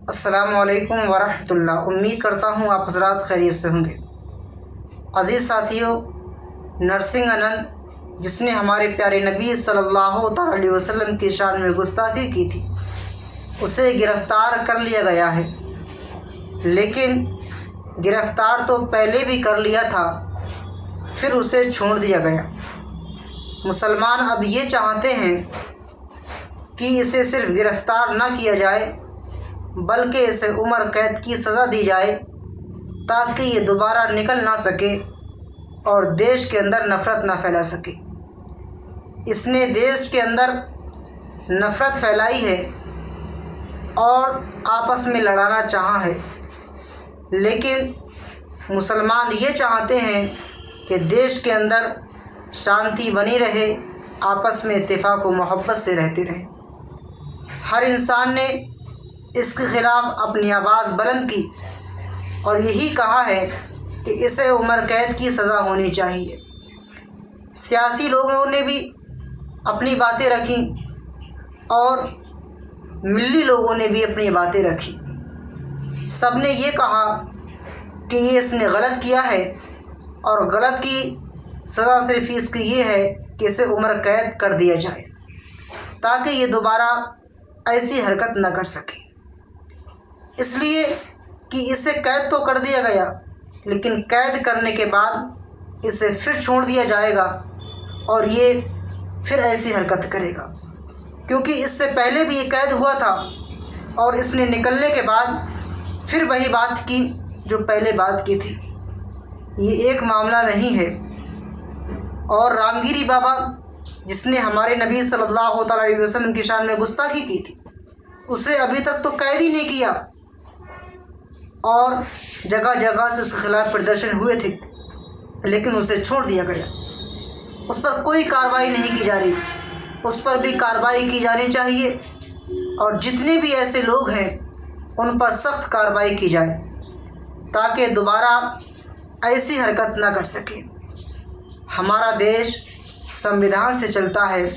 السلام علیکم ورحمۃ اللہ۔ امید کرتا ہوں آپ حضرات خیریت سے ہوں گے۔ عزیز ساتھیوں، نرسنگ اننت جس نے ہمارے پیارے نبی صلی اللہ تعالی علیہ وسلم کی شان میں گستاخی کی تھی، اسے گرفتار کر لیا گیا ہے۔ لیکن گرفتار تو پہلے بھی کر لیا تھا، پھر اسے چھوڑ دیا گیا۔ مسلمان اب یہ چاہتے ہیں کہ اسے صرف گرفتار نہ کیا جائے بلکہ اسے عمر قید کی سزا دی جائے تاکہ یہ دوبارہ نکل نہ سکے اور دیش کے اندر نفرت نہ پھیلا سکے۔ اس نے دیش کے اندر نفرت پھیلائی ہے اور آپس میں لڑانا چاہا ہے، لیکن مسلمان یہ چاہتے ہیں کہ دیش کے اندر شانتی بنی رہے، آپس میں اتفاق و محبت سے رہتے رہیں۔ ہر انسان نے اس کے خلاف اپنی آواز بلند کی اور یہی کہا ہے کہ اسے عمر قید کی سزا ہونی چاہیے۔ سیاسی لوگوں نے بھی اپنی باتیں رکھیں اور ملی لوگوں نے بھی اپنی باتیں رکھی۔ سب نے یہ کہا کہ یہ اس نے غلط کیا ہے اور غلط کی سزا صرف اس کی یہ ہے کہ اسے عمر قید کر دیا جائے تاکہ یہ دوبارہ ایسی حرکت نہ کر سکے۔ اس لیے کہ اسے قید تو کر دیا گیا، لیکن قید کرنے کے بعد اسے پھر چھوڑ دیا جائے گا اور یہ پھر ایسی حرکت کرے گا، کیونکہ اس سے پہلے بھی یہ قید ہوا تھا اور اس نے نکلنے کے بعد پھر وہی بات کی جو پہلے بات کی تھی۔ یہ ایک معاملہ نہیں ہے۔ اور رامگیری بابا جس نے ہمارے نبی صلی اللہ تعالی علیہ وسلم کی شان میں گستاخی کی تھی، اسے ابھی تک تو قید ہی نہیں کیا اور جگہ جگہ سے اس کے خلاف پردرشن ہوئے تھے، لیکن اسے چھوڑ دیا گیا۔ اس پر کوئی کارروائی نہیں کی جا رہی، اس پر بھی کارروائی کی جانی چاہیے اور جتنے بھی ایسے لوگ ہیں ان پر سخت کارروائی کی جائے تاکہ دوبارہ ایسی حرکت نہ کر سکے۔ ہمارا دیش سنویدھان سے چلتا ہے،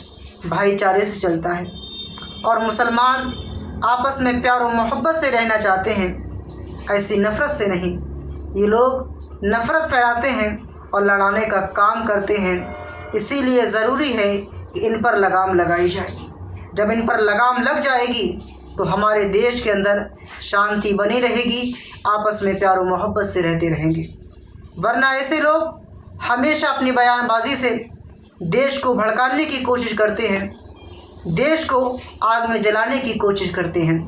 بھائی چارے سے چلتا ہے اور مسلمان آپس میں پیار و محبت سے رہنا چاہتے ہیں، ایسی نفرت سے نہیں۔ یہ لوگ نفرت پھیلاتے ہیں اور لڑانے کا کام کرتے ہیں، اسی لیے ضروری ہے کہ ان پر لگام لگائی جائے۔ جب ان پر لگام لگ جائے گی تو ہمارے دیش کے اندر شانتی بنی رہے گی، آپس میں پیار و محبت سے رہتے رہیں گے۔ ورنہ ایسے لوگ ہمیشہ اپنی بیان بازی سے دیش کو بھڑکانے کی کوشش کرتے ہیں، دیش کو آگ میں جلانے کی کوشش کرتے ہیں۔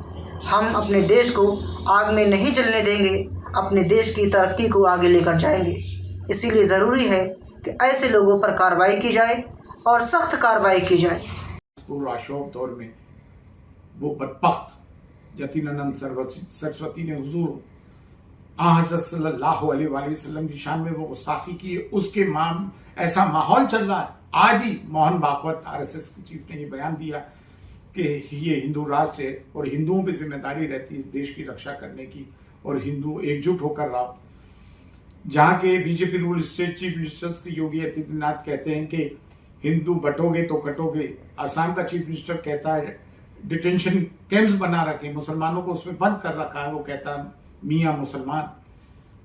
ہم اپنے دیش کو آگ میں نہیں جلنے دیں گے، اپنے دیش کی ترقی کو آگے لے کر جائیں گے۔ اسی لیے ضروری ہے کہ ایسے لوگوں پر کارروائی کی جائے اور سخت کارروائی کی جائے۔ پورا شوق دور میں وہ بدبخت یتیمانند سرسوتی نے حضور حضرت صلی اللہ علیہ وآلہ وسلم کی شان میں وہ گستاخی کی، اس کے ایسا ماحول چل رہا ہے۔ آج ہی موہن بھاگوت RSS کے چیف نے یہ بیان دیا کہ یہ ہندو راشٹر ہے اور ہندوؤں پہ ذمہ داری رہتی ہے اس دیش کی رکشا کرنے کی اور ہندو ایک جٹ ہو کر رہا۔ جہاں کے BJP rule state chief minister Yogi Adityanath کہتے ہیں کہ ہندو بٹو گے تو کٹو گے۔ آسام کا چیف منسٹر کہتا ہے ڈیٹینشن کیمپس بنا رکھے، مسلمانوں کو اس میں بند کر رکھا ہے، وہ کہتا ہے میاں مسلمان۔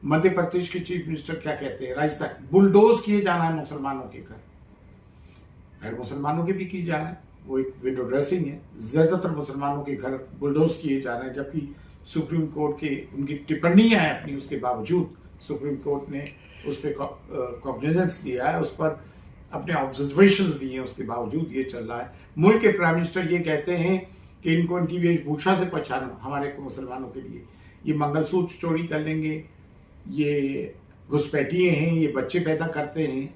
مدھیہ پردیش کے چیف منسٹر کیا کہتے ہیں، راجستھان بلڈوز کیے جانا ہے مسلمانوں کے گھر، غیر مسلمانوں کے بھی کی جا رہے ہیں، وہ ایک ونڈو ڈریسنگ ہے۔ زیادہ تر مسلمانوں کے گھر بلڈوز کیے جا رہے ہیں، جبکہ سپریم کورٹ کے ان کی ٹپنیاں ہیں اپنی، اس کے باوجود سپریم کورٹ نے اس پہ کوگنیزنس لیا ہے، اس پر اپنے آبزرویشنز دیے ہیں، اس کے باوجود یہ چل رہا ہے۔ ملک کے پرائم منسٹر یہ کہتے ہیں کہ ان کو ان کی ویش بھوشا سے پہچانا ہمارے مسلمانوں کے لیے، یہ منگل سوتر چوری کر لیں گے، یہ گھسپیٹیے ہیں، یہ بچے پیدا کرتے ہیں،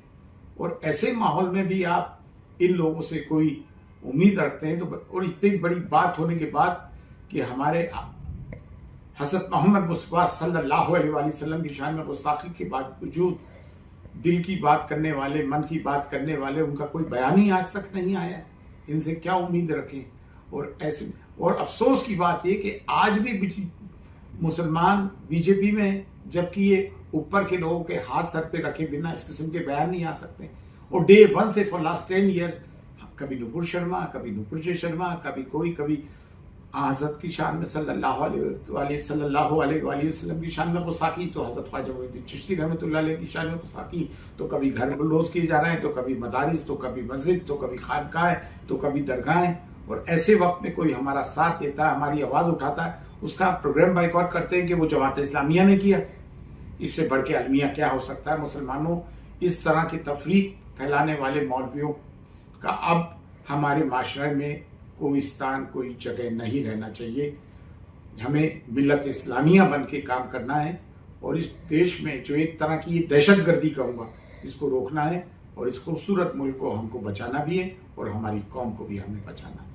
اور ایسے ماحول میں بھی آپ ان لوگوں سے کوئی امید رکھتے ہیں تو، اور اتنی بڑی بات ہونے کے بعد کہ ہمارے حضرت محمد مصطفیٰ صلی اللہ علیہ وآلہ وسلم کی شان میں گستاخی کے باوجود دل کی بات کرنے والے، من کی بات کرنے والے، ان کا کوئی بیان ہی آج تک نہیں آیا ہے۔ ان سے کیا امید رکھیں؟ اور افسوس کی بات یہ کہ آج بھی مسلمان BJP میں ہیں، جبکہ یہ اوپر کے لوگوں کے ہاتھ سر پہ رکھے بنا اس قسم کے بیان نہیں آ سکتے، اور ڈے 1 سے فار لاسٹ 10 ایئر کبھی نپور شرما، کبھی نپور جے شرما، کبھی کوئی، کبھی حضرت کی شان میں صلی اللہ علیہ وسلم کی شان میں غساخی، تو حضرت خواجہ معین الدین چشتی رحمۃ اللہ علیہ کی شان میں غساخی، تو کبھی گھر بلوز کیے جا رہے ہیں، تو کبھی مدارس، تو کبھی مسجد، تو کبھی خانقاہیں، تو کبھی درگاہیں. اور ایسے وقت میں کوئی ہمارا ساتھ دیتا ہے، ہماری آواز اٹھاتا ہے، اس کا پروگرام بائیکاٹ کرتے ہیں کہ وہ جماعت اسلامیہ نے کیا. اس سے بڑھ کے المیہ کیا ہو سکتا ہے؟ مسلمانوں، اس طرح کی تفریق پھیلانے والے مولویوں کا اب ہمارے معاشرے میں کوئی ستان، کوئی جگہ نہیں رہنا چاہیے. ہمیں ملت اسلامیہ بن کے کام کرنا ہے، اور اس دیش میں جو ایک طرح کی یہ دہشت گردی کہوں گا، اس کو روکنا ہے، اور اس خوبصورت ملک کو ہم کو بچانا بھی ہے، اور ہماری قوم کو بھی ہمیں بچانا ہے.